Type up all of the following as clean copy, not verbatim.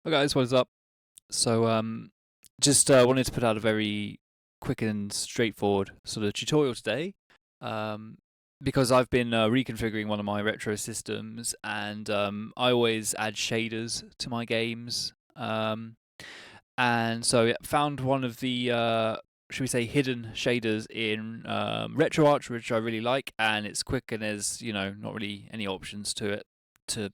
Hi guys, what is up? So just wanted to put out a very quick and straightforward sort of tutorial today, um, because I've been reconfiguring one of my retro systems, and I always add shaders to my games, and so yeah, found one of the should we say hidden shaders in RetroArch, which I really like, and it's quick and there's not really any options to it to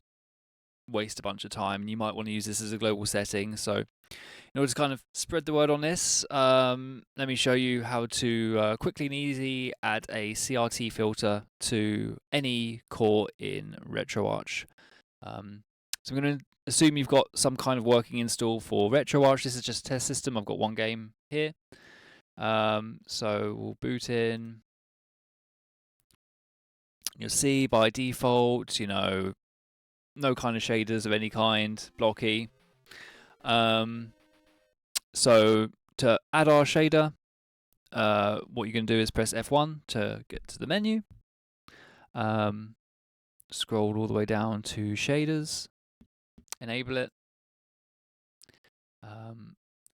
waste a bunch of time. And you might want to use this as a global setting. So in order to kind of spread the word on this, let me show you how to quickly and easy add a CRT filter to any core in RetroArch. So I'm going to assume you've got some kind of working install for RetroArch. This is just a test system. I've got one game here. So we'll boot in. You'll see by default, no kind of shaders of any kind, blocky. So to add our shader, what you're going to do is press F1 to get to the menu. Scroll all the way down to shaders, enable it.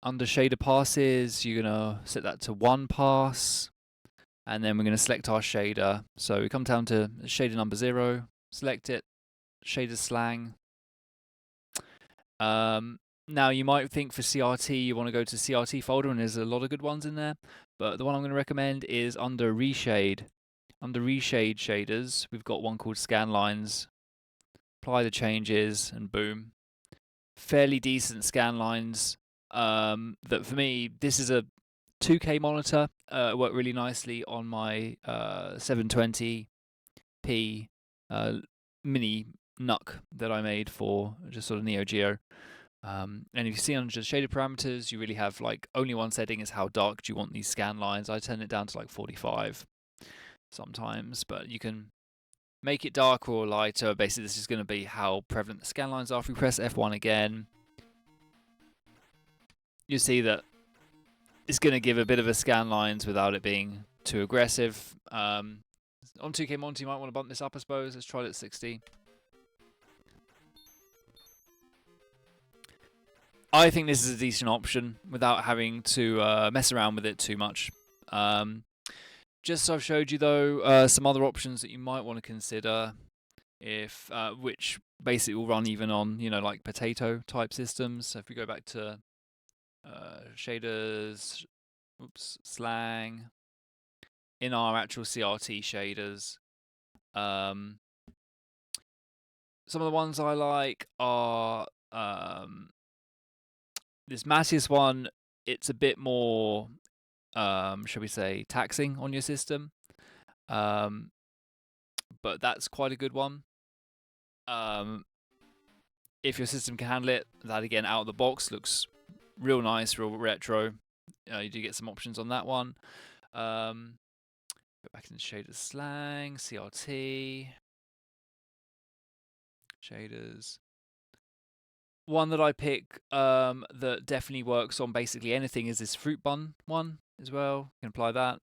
Under shader passes, you're going to set that to 1 pass, and then we're going to select our shader. So we come down to shader number 0, select it, shader slang. Now you might think for CRT you want to go to CRT folder, and there's a lot of good ones in there, but the one I'm going to recommend is under Reshade. Under Reshade shaders, we've got one called Scanlines. Apply the changes, and boom, fairly decent Scanlines. That for me, this is a 2K monitor. It worked really nicely on my 720p mini NUC that I made for just sort of Neo Geo. And if you see under shader parameters, you really have like only one setting is how dark do you want these scan lines. I turn it down to like 45 sometimes, but you can make it darker or lighter. Basically, this is going to be how prevalent the scan lines are. If we press F1 again, you see that it's going to give a bit of a scan lines without it being too aggressive. On 2K monitor, you might want to bump this up, I suppose. Let's try it at 60. I think this is a decent option without having to mess around with it too much. Just so I've showed you though, some other options that you might want to consider, if which basically will run even on like potato type systems. So if we go back to shaders, slang, in our actual CRT shaders, some of the ones I like are this Mattias one. It's a bit more, shall we say, taxing on your system, but that's quite a good one. If your system can handle it, that again out of the box looks real nice, real retro. You do get some options on that one. Go back into shaders, slang, CRT, shaders. One that I pick that definitely works on basically anything is this frutbunn one as well. You can apply that.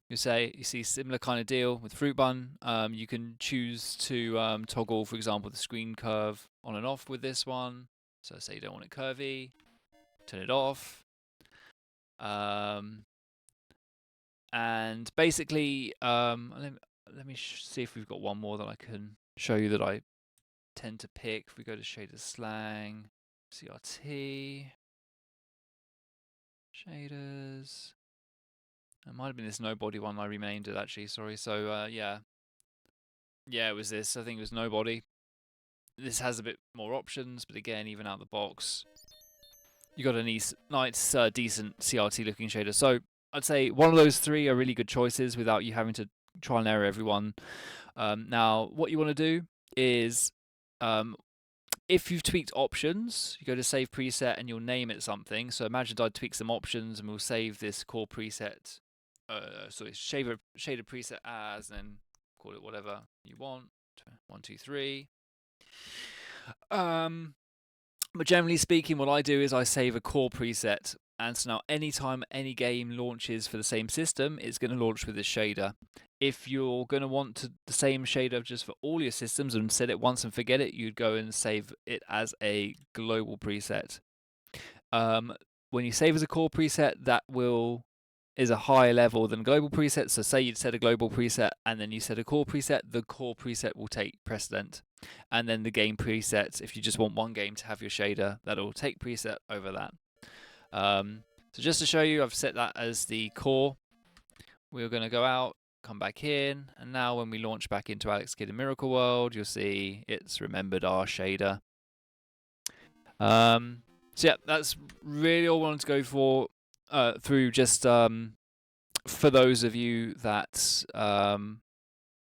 You see similar kind of deal with frutbunn. You can choose to toggle, for example, the screen curve on and off with this one. So say you don't want it curvy, turn it off. And basically, let me see if we've got one more that I can show you that I tend to pick. If we go to shader slang, CRT, shaders. It might have been this nobody one I renamed it actually, sorry. So yeah, it was this. I think it was nobody. This has a bit more options, but again, even out the box, you got a nice decent CRT looking shader. So I'd say one of those three are really good choices without you having to try and error everyone. Now, what you want to do is, if you've tweaked options, you go to save preset and you'll name it something. So imagine I'd tweak some options and we'll save this core preset, shader preset as, and then call it whatever you want. 1, 2, 3. But generally speaking, what I do is I save a core preset And so now anytime any game launches for the same system, it's going to launch with this shader. If you're going to want the same shader just for all your systems and set it once and forget it, you'd go and save it as a global preset. When you save as a core preset, that is a higher level than global preset. So say you'd set a global preset and then you set a core preset, the core preset will take precedent. And then the game preset, if you just want one game to have your shader, that'll take preset over that. So just to show you, I've set that as the core. We're going to go out, come back in, and now when we launch back into Alex Kidd in Miracle World, you'll see it's remembered our shader. So yeah, that's really all I wanted to go for through just for those of you that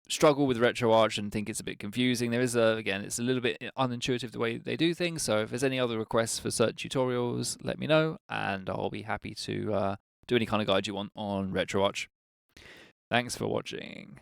struggle with RetroArch and think it's a bit confusing. There is again, it's a little bit unintuitive the way they do things. So if there's any other requests for certain tutorials, let me know, and I'll be happy to do any kind of guide you want on RetroArch. Thanks for watching.